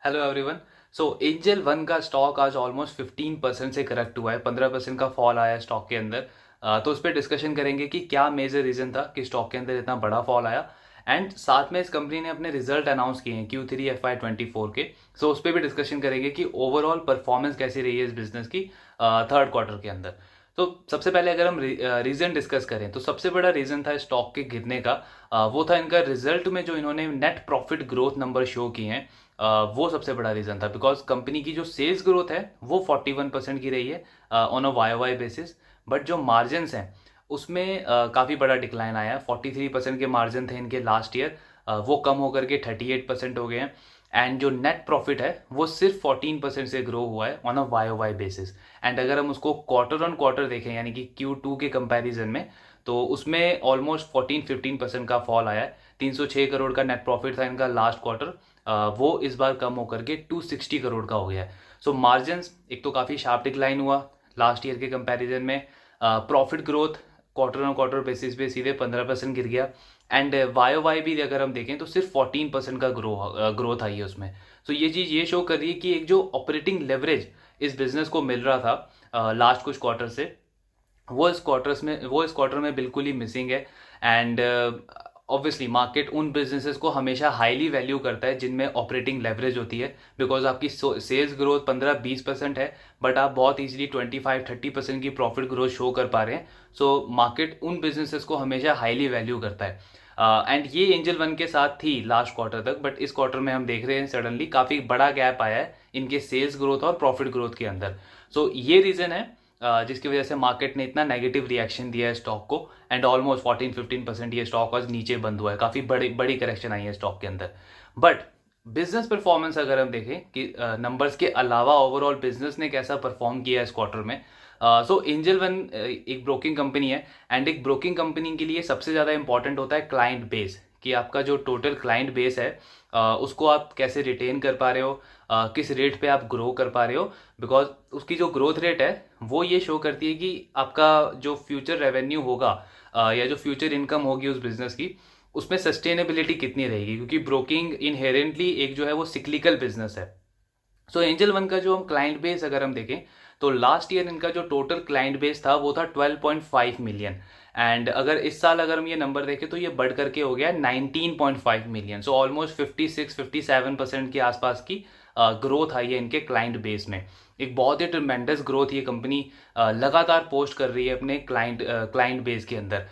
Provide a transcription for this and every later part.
Hello everyone. So Angel One का stock आज almost 15% से करेक्ट हुआ है। 15% का फॉल आया है स्टॉक के अंदर। तो उस पर डिस्कशन करेंगे कि क्या मेजर रीज़न था कि स्टॉक के अंदर इतना बड़ा फॉल आया। एंड साथ में इस कंपनी ने अपने रिजल्ट अनाउंस किए हैं Q3 FY24 के। सो उस पर भी डिस्कशन करेंगे कि ओवरऑल परफॉर्मेंस कैसी रही है इस बिजनेस की थर्ड क्वार्टर के अंदर। तो सबसे पहले अगर हम रीज़न डिस्कस करें तो सबसे बड़ा रीज़न था स्टॉक के गिरने का। वो था इनका रिजल्ट में जो इन्होंने net profit growth number show किए हैं। वो सबसे बड़ा रीज़न था बिकॉज कंपनी की जो सेल्स ग्रोथ है वो 41% की रही है on a YOY basis. But जो मार्जिन्स हैं उसमें काफ़ी बड़ा डिक्लाइन आया है। 43% के मार्जिन थे इनके लास्ट ईयर, वो कम होकर के 38% हो गए हैं। एंड जो नेट प्रॉफिट है वो सिर्फ 14% से ग्रो हुआ है on a YOY basis. And अगर हम उसको क्वार्टर ऑन क्वार्टर देखें यानी कि Q2 के कंपैरिजन में, तो उसमें ऑलमोस्ट 14-15% का फॉल आया है। 306 करोड़ का नेट प्रॉफिट था इनका लास्ट क्वार्टर, वो इस बार कम होकर के 260 करोड़ का हो गया है। सो मार्जिन्स एक तो काफ़ी शार्प डिक्लाइन हुआ लास्ट ईयर के कंपैरिजन में। Profit growth quarter on quarter basis पे सीधे 15% गिर गया। एंड YOY भी अगर हम देखें तो सिर्फ 14% का ग्रोथ आई है उसमें। सो ये चीज़ ये शो कर रही है कि एक जो ऑपरेटिंग लेवरेज इस बिजनेस को मिल रहा था लास्ट कुछ क्वार्टर से, वो इस क्वार्टर में बिल्कुल ही मिसिंग है। एंड ऑब्वियसली मार्केट उन बिजनेसेस को हमेशा हाईली वैल्यू करता है जिनमें ऑपरेटिंग लेवरेज होती है। बिकॉज आपकी सेल्स ग्रोथ 15-20% है बट आप बहुत इजीली 25-30% की प्रॉफिट ग्रोथ शो कर पा रहे हैं। सो मार्केट उन बिजनेसेस को हमेशा हाईली वैल्यू करता है। एंड ये एंजल वन के साथ थी लास्ट क्वार्टर तक, बट इस क्वार्टर में हम देख रहे हैं सडनली काफ़ी बड़ा गैप आया है इनके सेल्स ग्रोथ और प्रॉफिट ग्रोथ के अंदर। सो ये रीज़न है जिसकी वजह से मार्केट ने इतना नेगेटिव रिएक्शन दिया है स्टॉक को। एंड ऑलमोस्ट 14-15% ये स्टॉक आज नीचे बंद हुआ है। काफ़ी बड़ी बड़ी करेक्शन आई है स्टॉक के अंदर। बट बिजनेस परफॉर्मेंस अगर हम देखें कि नंबर्स के अलावा ओवरऑल बिजनेस ने कैसा परफॉर्म किया है इस क्वार्टर में। सो एंजल वन एक ब्रोकिंग कंपनी है। एंड एक ब्रोकिंग कंपनी के लिए सबसे ज़्यादा इंपॉर्टेंट होता है क्लाइंट बेस, कि आपका जो टोटल क्लाइंट बेस है उसको आप कैसे रिटेन कर पा रहे हो, किस रेट पे आप ग्रो कर पा रहे हो। बिकॉज उसकी जो ग्रोथ रेट है वो ये शो करती है कि आपका जो फ्यूचर रेवेन्यू होगा या जो फ्यूचर इनकम होगी उस बिजनेस की, उसमें सस्टेनेबिलिटी कितनी रहेगी, क्योंकि ब्रोकिंग इनहेरेंटली एक जो है वो सिक्लिकल बिजनेस है। सो एंजल वन का जो हम क्लाइंट बेस अगर हम देखें तो लास्ट ईयर इनका जो टोटल क्लाइंट बेस था वो था 12.5 मिलियन। एंड अगर इस साल अगर हम ये नंबर देखें तो ये बढ़ करके हो गया 19.5 मिलियन। सो ऑलमोस्ट 56-57% के आसपास की ग्रोथ आई है इनके क्लाइंट बेस में। एक बहुत ही ट्रिमेंडस ग्रोथ ये कंपनी लगातार पोस्ट कर रही है अपने क्लाइंट बेस के अंदर।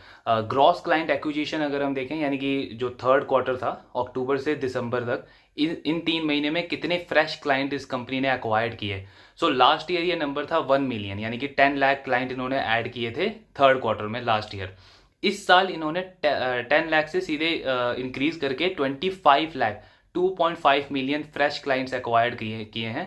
ग्रॉस क्लाइंट एक्विजिशन अगर हम देखें यानी कि जो थर्ड क्वार्टर था अक्टूबर से दिसंबर तक, इन 3 महीने में कितने फ्रेश क्लाइंट इस कंपनी ने एक्वायर्ड किए। सो लास्ट ईयर ये नंबर था 1 मिलियन, यानी कि 10 लाख क्लाइंट इन्होंने ऐड किए थे थर्ड क्वार्टर में लास्ट ईयर। इस साल इन्होंने 10 लाख से सीधे इंक्रीज करके 25 lakh 2.5 million fresh clients acquired किए किए हैं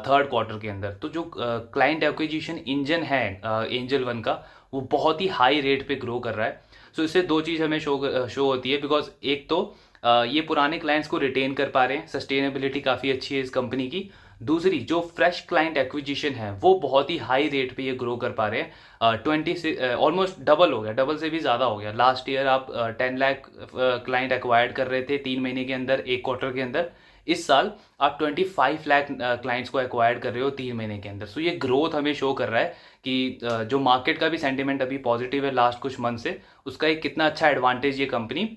थर्ड क्वार्टर के अंदर। तो जो क्लाइंट एक्विजिशन इंजन है एंजल वन का, वो बहुत ही हाई रेट पे ग्रो कर रहा है। सो इससे दो चीज़ हमें शो होती है। बिकॉज एक तो ये पुराने क्लाइंट्स को रिटेन कर पा रहे हैं, सस्टेनेबिलिटी काफ़ी अच्छी है इस कंपनी की। दूसरी जो फ्रेश क्लाइंट एक्विजिशन है वो बहुत ही हाई रेट पे ये ग्रो कर पा रहे हैं। 20 से ऑलमोस्ट डबल हो गया, डबल से भी ज़्यादा हो गया। लास्ट ईयर आप 10 लाख क्लाइंट एक्वायर्ड कर रहे थे 3 महीने के अंदर, एक क्वार्टर के अंदर। इस साल आप 25 लाख क्लाइंट्स को एक्वायर्ड कर रहे हो 3 महीने के अंदर। सो ये ग्रोथ हमें शो कर रहा है कि जो मार्केट का भी सेंटिमेंट अभी पॉजिटिव है लास्ट कुछ मंथ से, उसका एक कितना अच्छा एडवांटेज ये कंपनी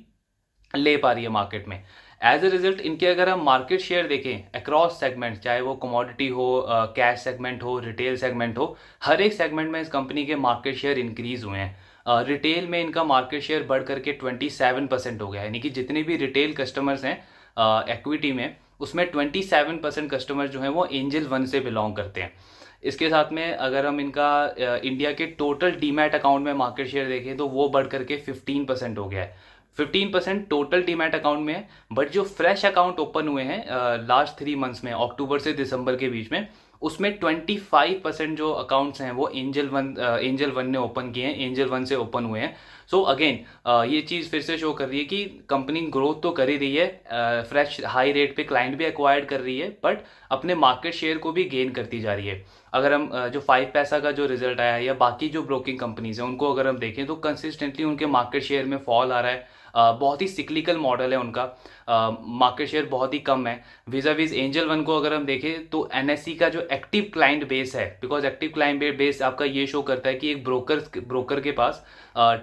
ले पा रही है मार्केट में। एज ए रिजल्ट इनके अगर हम मार्केट शेयर देखें अक्रॉस सेगमेंट, चाहे वो कमोडिटी हो, कैश सेगमेंट हो, रिटेल सेगमेंट हो, हर एक सेगमेंट में इस कंपनी के मार्केट शेयर इंक्रीज हुए हैं। रिटेल में इनका मार्केट शेयर बढ़ करके 27% हो गया है, यानी कि जितने भी रिटेल कस्टमर्स हैं इक्विटी में, उसमें 27% कस्टमर जो हैं वो एंजल वन से बिलोंग करते हैं। इसके साथ में अगर हम इनका इंडिया के टोटल डीमैट अकाउंट में मार्केट शेयर देखें तो वो बढ़ करके 15% हो गया है। 15% टोटल डीमैट अकाउंट में है। बट जो फ्रेश अकाउंट ओपन हुए हैं लास्ट 3 मंथ्स में, अक्टूबर से दिसंबर के बीच में, उसमें 25% जो अकाउंट्स हैं वो एंजल वन ने ओपन किए हैं, एंजल वन से ओपन हुए हैं। सो अगेन ये चीज़ फिर से शो कर रही है कि कंपनी ग्रोथ तो कर ही रही है, फ्रेश हाई रेट पे क्लाइंट भी एक्वायर्ड कर रही है, बट अपने मार्केट शेयर को भी गेन करती जा रही है। अगर हम जो 5 पैसा का जो रिजल्ट आया है या बाकी जो ब्रोकिंग कंपनीज हैं उनको अगर हम देखें तो कंसिस्टेंटली उनके मार्केट शेयर में फॉल आ रहा है। बहुत ही सिक्लिकल मॉडल है उनका, मार्केट शेयर बहुत ही कम है विजा विज एंजल वन को। अगर हम देखें तो एनएससी का जो एक्टिव क्लाइंट बेस है, बिकॉज एक्टिव क्लाइंट बेस आपका ये शो करता है कि एक ब्रोकर के पास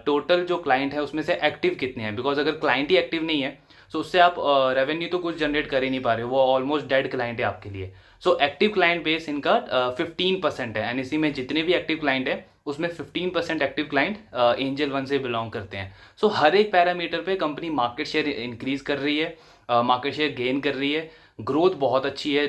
टोटल जो क्लाइंट है उसमें से एक्टिव कितने हैं, बिकॉज अगर क्लाइंट ही एक्टिव नहीं है तो उससे आप रेवेन्यू तो कुछ जनरेट कर ही नहीं पा रहे हो, वो ऑलमोस्ट डेड क्लाइंट है आपके लिए। सो एक्टिव क्लाइंट बेस इनका 15% है, एनएससी में जितने भी एक्टिव क्लाइंट है उसमें 15% एक्टिव क्लाइंट एंजल वन से बिलोंग करते हैं। सो हर एक पैरामीटर पे कंपनी मार्केट शेयर इंक्रीज कर रही है, मार्केट शेयर गेन कर रही है, ग्रोथ बहुत अच्छी है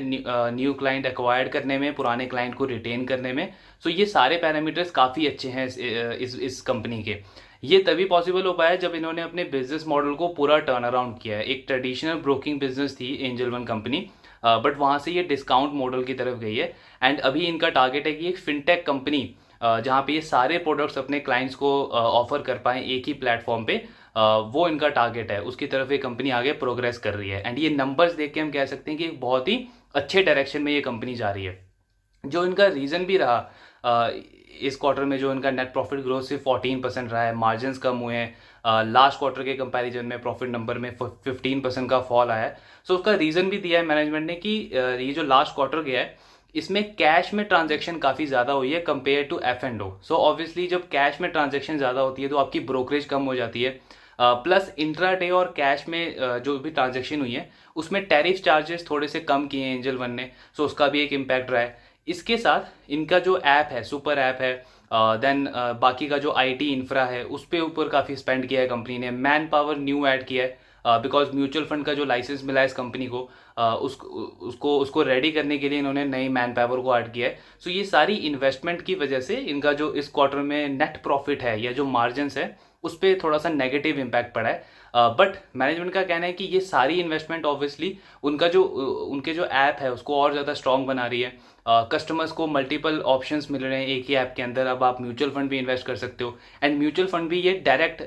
न्यू क्लाइंट एक्वायर्ड करने में, पुराने क्लाइंट को रिटेन करने में। सो ये सारे पैरामीटर्स काफ़ी अच्छे हैं इस कंपनी के। ये तभी पॉसिबल हो पाया जब इन्होंने अपने बिजनेस मॉडल को पूरा टर्न अराउंड किया है। एक ट्रेडिशनल ब्रोकिंग बिजनेस थी एंजल वन कंपनी, बट वहाँ से ये डिस्काउंट मॉडल की तरफ गई है। एंड अभी इनका टारगेट है कि एक फिनटेक कंपनी जहाँ पे ये सारे प्रोडक्ट्स अपने क्लाइंट्स को ऑफर कर पाएँ एक ही प्लेटफॉर्म पे, वो इनका टारगेट है, उसकी तरफ ये कंपनी आगे प्रोग्रेस कर रही है। एंड ये नंबर्स देख के हम कह सकते हैं कि एक बहुत ही अच्छे डायरेक्शन में ये कंपनी जा रही है। जो इनका रीज़न भी रहा इस क्वार्टर में, जो इनका नेट प्रॉफिट ग्रोथ सिर्फ 14% रहा है, मार्जिन्स कम हुए हैं, लास्ट क्वार्टर के कंपैरिजन में प्रॉफिट नंबर में 15% का फॉल आया है। सो उसका रीज़न भी दिया है मैनेजमेंट ने कि ये जो लास्ट क्वार्टर गया है इसमें कैश में ट्रांजैक्शन काफ़ी ज़्यादा हुई है compare to F and O. So obviously जब कैश में ट्रांजैक्शन ज़्यादा होती है तो आपकी ब्रोकरेज कम हो जाती है, प्लस इंट्राडे और कैश में जो भी ट्रांजैक्शन हुई है उसमें टैरिफ चार्जेस थोड़े से कम किए हैं एंजल वन ने, सो उसका भी एक इम्पैक्ट रहा है। इसके साथ इनका जो ऐप है, सुपर ऐप है, देन बाकी का जो आईटी इंफ्रा है उस पे ऊपर काफ़ी स्पेंड किया है कंपनी ने, मैन पावर न्यू ऐड किया है, बिकॉज म्यूचुअल फंड का जो लाइसेंस मिला है इस कंपनी को, उसको रेडी करने के लिए इन्होंने नई मैन पावर को ऐड किया है। सो ये सारी इन्वेस्टमेंट की वजह से इनका जो इस क्वार्टर में नेट प्रॉफिट है या जो मार्जिन्स है उस पर थोड़ा सा नेगेटिव इम्पैक्ट पड़ा है। बट मैनेजमेंट का कहना है कि ये सारी इन्वेस्टमेंट ऑब्वियसली उनके जो ऐप है उसको और ज़्यादा स्ट्रॉन्ग बना रही है। कस्टमर्स को मल्टीपल ऑप्शंस मिल रहे हैं एक ही ऐप के अंदर, अब आप म्यूचुअल फंड भी इन्वेस्ट कर सकते हो, एंड म्यूचुअल फंड भी ये डायरेक्ट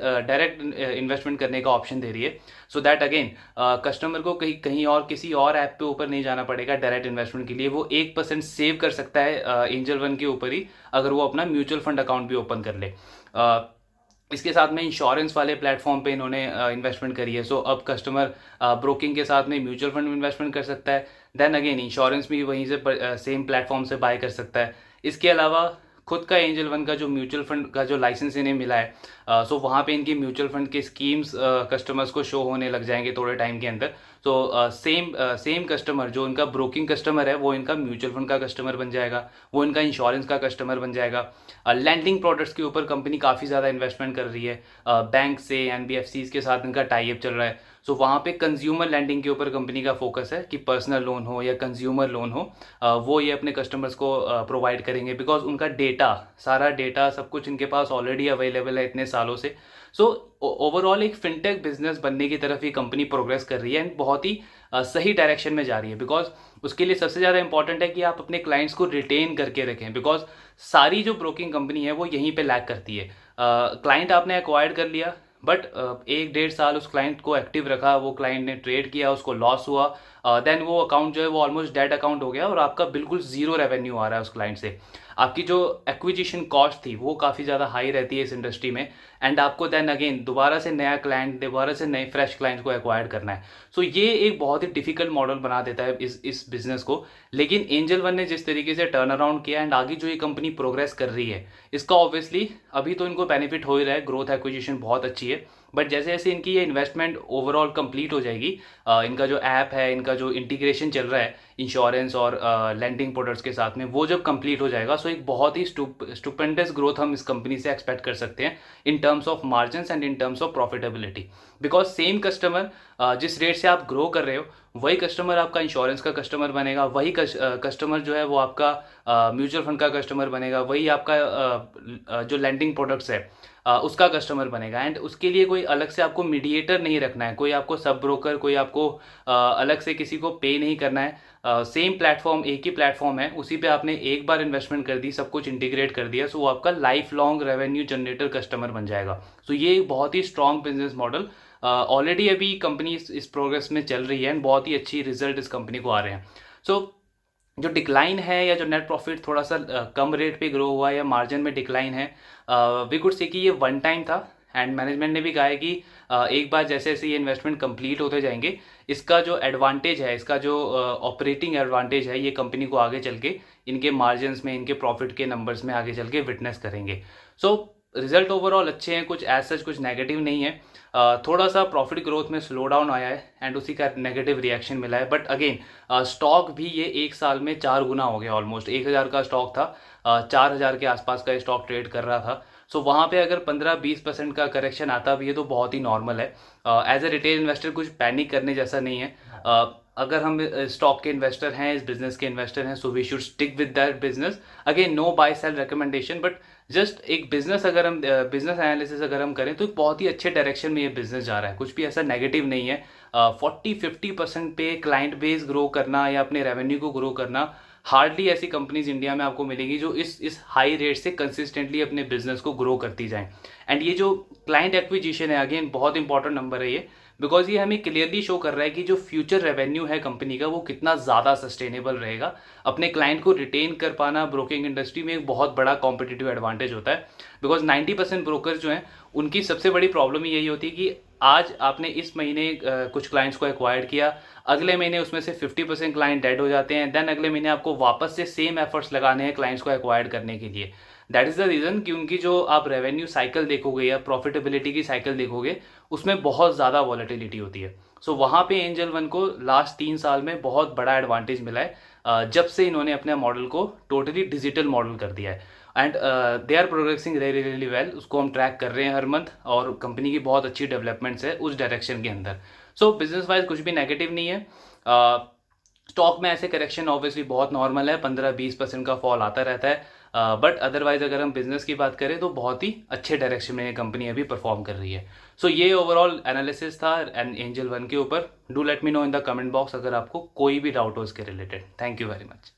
इन्वेस्टमेंट करने का ऑप्शन दे रही है, सो दैट अगेन कस्टमर को कहीं और किसी और ऐप पे ऊपर नहीं जाना पड़ेगा डायरेक्ट इन्वेस्टमेंट के लिए। वो 1% सेव कर सकता है एंजल वन के ऊपर ही अगर वो अपना म्यूचुअल फंड अकाउंट भी ओपन कर ले। इसके साथ में इंश्योरेंस वाले प्लेटफॉर्म पे इन्होंने इन्वेस्टमेंट करी है, सो अब कस्टमर ब्रोकिंग के साथ में म्यूचुअल फंड में इन्वेस्टमेंट कर सकता है, देन अगेन इंश्योरेंस भी वहीं से सेम प्लेटफॉर्म से बाय कर सकता है। इसके अलावा खुद का एंजल वन का जो म्यूचुअल फंड का जो लाइसेंस इन्हें मिला है, सो वहाँ पे इनकी म्यूचुअल फंड के स्कीम्स कस्टमर्स को शो होने लग जाएंगे थोड़े टाइम के अंदर। तो सेम कस्टमर जो इनका ब्रोकिंग कस्टमर है वो इनका म्यूचुअल फंड का कस्टमर बन जाएगा, वो इनका इंश्योरेंस का कस्टमर बन जाएगा। लैंडिंग प्रोडक्ट्स के ऊपर कंपनी काफ़ी ज़्यादा इन्वेस्टमेंट कर रही है, बैंक से एनबीएफसीज के साथ इनका टाई अप चल रहा है। सो वहाँ पे कंज्यूमर लैंडिंग के ऊपर कंपनी का फोकस है कि पर्सनल लोन हो या कंज्यूमर लोन हो, वो ये अपने कस्टमर्स को प्रोवाइड करेंगे, बिकॉज उनका डेटा, सारा डेटा सब कुछ इनके पास ऑलरेडी अवेलेबल है इतने सालों से। सो ओवरऑल एक फिनटेक बिजनेस बनने की तरफ ये कंपनी प्रोग्रेस कर रही है एंड बहुत ही सही डायरेक्शन में जा रही है, बिकॉज उसके लिए सबसे ज़्यादा इंपॉर्टेंट है कि आप अपने क्लाइंट्स को रिटेन करके रखें, बिकॉज सारी जो ब्रोकिंग कंपनी है वो यहीं पे लैग करती है। क्लाइंट आपने एक्वायर्ड कर लिया, बट 1-1.5 साल उस क्लाइंट को एक्टिव रखा, वो क्लाइंट ने ट्रेड किया, उसको लॉस हुआ, देन वो अकाउंट जो है वो ऑलमोस्ट डेड अकाउंट हो गया और आपका बिल्कुल जीरो रेवेन्यू आ रहा है उस क्लाइंट से। आपकी जो एक्विजिशन कॉस्ट थी वो काफ़ी ज़्यादा हाई रहती है इस इंडस्ट्री में, एंड आपको देन अगेन दोबारा से नया क्लाइंट, दोबारा से नए फ्रेश क्लाइंट को एक्वायर करना है। सो ये एक बहुत ही डिफिकल्ट मॉडल बना देता है इस बिजनेस को। लेकिन एंजल वन ने जिस तरीके से टर्न अराउंड किया एंड आगे जो ये कंपनी प्रोग्रेस कर रही है, इसका ऑब्वियसली अभी तो इनको बेनिफिट हो ही रहा है, ग्रोथ एक्विजिशन बहुत अच्छी है, बट जैसे जैसे इनकी ये इन्वेस्टमेंट ओवरऑल कंप्लीट हो जाएगी, इनका जो ऐप है, इनका जो इंटीग्रेशन चल रहा है इंश्योरेंस और लैंडिंग प्रोडक्ट्स के साथ में, वो जब कंप्लीट हो जाएगा, सो एक बहुत ही स्टुपेंडस ग्रोथ हम इस कंपनी से एक्सपेक्ट कर सकते हैं in terms of margins and in terms of profitability. Because same customer जिस रेट से आप ग्रो कर रहे हो वही कस्टमर आपका इंश्योरेंस का कस्टमर बनेगा, वही कस्टमर जो है वो आपका म्यूचुअल फंड का कस्टमर बनेगा, वही आपका जो लैंडिंग प्रोडक्ट्स है उसका कस्टमर बनेगा। एंड उसके लिए कोई अलग से आपको मीडिएटर नहीं रखना है, कोई आपको सब ब्रोकर, कोई आपको अलग से किसी को पे नहीं करना है। सेम प्लेटफॉर्म, एक ही प्लेटफॉर्म है, उसी पे आपने एक बार इन्वेस्टमेंट कर दी, सब कुछ इंटीग्रेट कर दिया, सो वो आपका life long revenue generator customer बन जाएगा। सो ये एक बहुत ही स्ट्रॉन्ग बिजनेस मॉडल ऑलरेडी अभी कंपनी इस प्रोग्रेस में चल रही है एंड बहुत ही अच्छी रिजल्ट इस कंपनी को आ रहे हैं। सो जो डिक्लाइन है या जो नेट प्रॉफिट थोड़ा सा कम रेट पे ग्रो हुआ या मार्जिन में डिक्लाइन है, वी कुड से कि ये वन टाइम था एंड मैनेजमेंट ने भी कहा है कि एक बार जैसे जैसे ये इन्वेस्टमेंट कंप्लीट होते जाएंगे, इसका जो एडवांटेज है, इसका जो ऑपरेटिंग एडवांटेज है, ये कंपनी को आगे चल के इनके मार्जिन्स में, इनके प्रॉफिट के नंबर्स में आगे चल के विटनेस करेंगे। सो रिजल्ट ओवरऑल अच्छे हैं, कुछ एज सच कुछ नेगेटिव नहीं है। थोड़ा सा प्रॉफिट ग्रोथ में स्लो डाउन आया है एंड उसी का नेगेटिव रिएक्शन मिला है, बट अगेन स्टॉक भी ये एक साल में 4 गुना हो गया। ऑलमोस्ट 1000 का स्टॉक था, 4000 के आसपास का स्टॉक ट्रेड कर रहा था। सो वहाँ पे अगर 15-20% का करेक्शन आता भी है तो बहुत ही नॉर्मल है। एज ए रिटेल इन्वेस्टर कुछ पैनिक करने जैसा नहीं है। अगर हम स्टॉक के इन्वेस्टर हैं, इस बिजनेस के इन्वेस्टर हैं, so we should stick with that business. Again no buy sell recommendation, but just एक बिजनेस अगर हम बिजनेस एनालिसिस अगर हम करें तो बहुत ही अच्छे डायरेक्शन में ये बिजनेस जा रहा है, कुछ भी ऐसा नेगेटिव नहीं है। 40-50% पे क्लाइंट बेस ग्रो करना या अपने रेवेन्यू को ग्रो करना, हार्डली ऐसी कंपनीज इंडिया में आपको मिलेंगी जो इस हाई रेट से कंसिस्टेंटली अपने बिजनेस को ग्रो करती जाएं। एंड ये जो क्लाइंट एक्विजिशन है, अगेन बहुत इंपॉर्टेंट नंबर है ये, बिकॉज ये हमें क्लियरली शो कर रहा है कि जो फ्यूचर रेवेन्यू है कंपनी का वो कितना ज़्यादा सस्टेनेबल रहेगा। अपने क्लाइंट को रिटेन कर पाना ब्रोकिंग इंडस्ट्री में एक बहुत बड़ा कॉम्पिटिटिव एडवांटेज होता है, बिकॉज 90% ब्रोकर जो हैं उनकी सबसे बड़ी प्रॉब्लम ही यही होती है कि आज आपने इस महीने कुछ क्लाइंट्स को एक्वायर्ड किया, अगले महीने उसमें से 50% क्लाइंट डेड हो जाते हैं, देन अगले महीने आपको वापस से सेम एफर्ट्स लगाने हैं क्लाइंट्स को एक्वायर्ड करने के लिए। दैट इज़ द रीज़न कि उनकी जो आप रेवेन्यू साइकिल देखोगे या प्रॉफिटेबिलिटी की साइकिल देखोगे उसमें बहुत ज़्यादा वॉलेटिलिटी होती है। सो वहाँ पे एंजल वन को लास्ट 3 साल में बहुत बड़ा एडवांटेज मिला है जब से इन्होंने अपने मॉडल को टोटली डिजिटल मॉडल कर दिया है। And they are progressing really really well, उसको हम ट्रैक कर रहे हैं हर मंथ, और कंपनी की बहुत अच्छी डेवलपमेंट्स है उस डायरेक्शन के अंदर। सो बिजनेस वाइज कुछ भी नेगेटिव नहीं है। स्टॉक में ऐसे करेक्शन ऑब्वियसली बहुत नॉर्मल है, 15-20% का फॉल आता रहता है, बट अदरवाइज अगर हम बिजनेस की बात करें तो बहुत ही अच्छे डायरेक्शन में ये कंपनी अभी परफॉर्म कर रही है। सो ये ओवरऑल एनालिसिस था एंड एंजल वन के ऊपर। Do let me know in the comment box अगर आपको कोई भी डाउट हो इसके related. Thank you very much.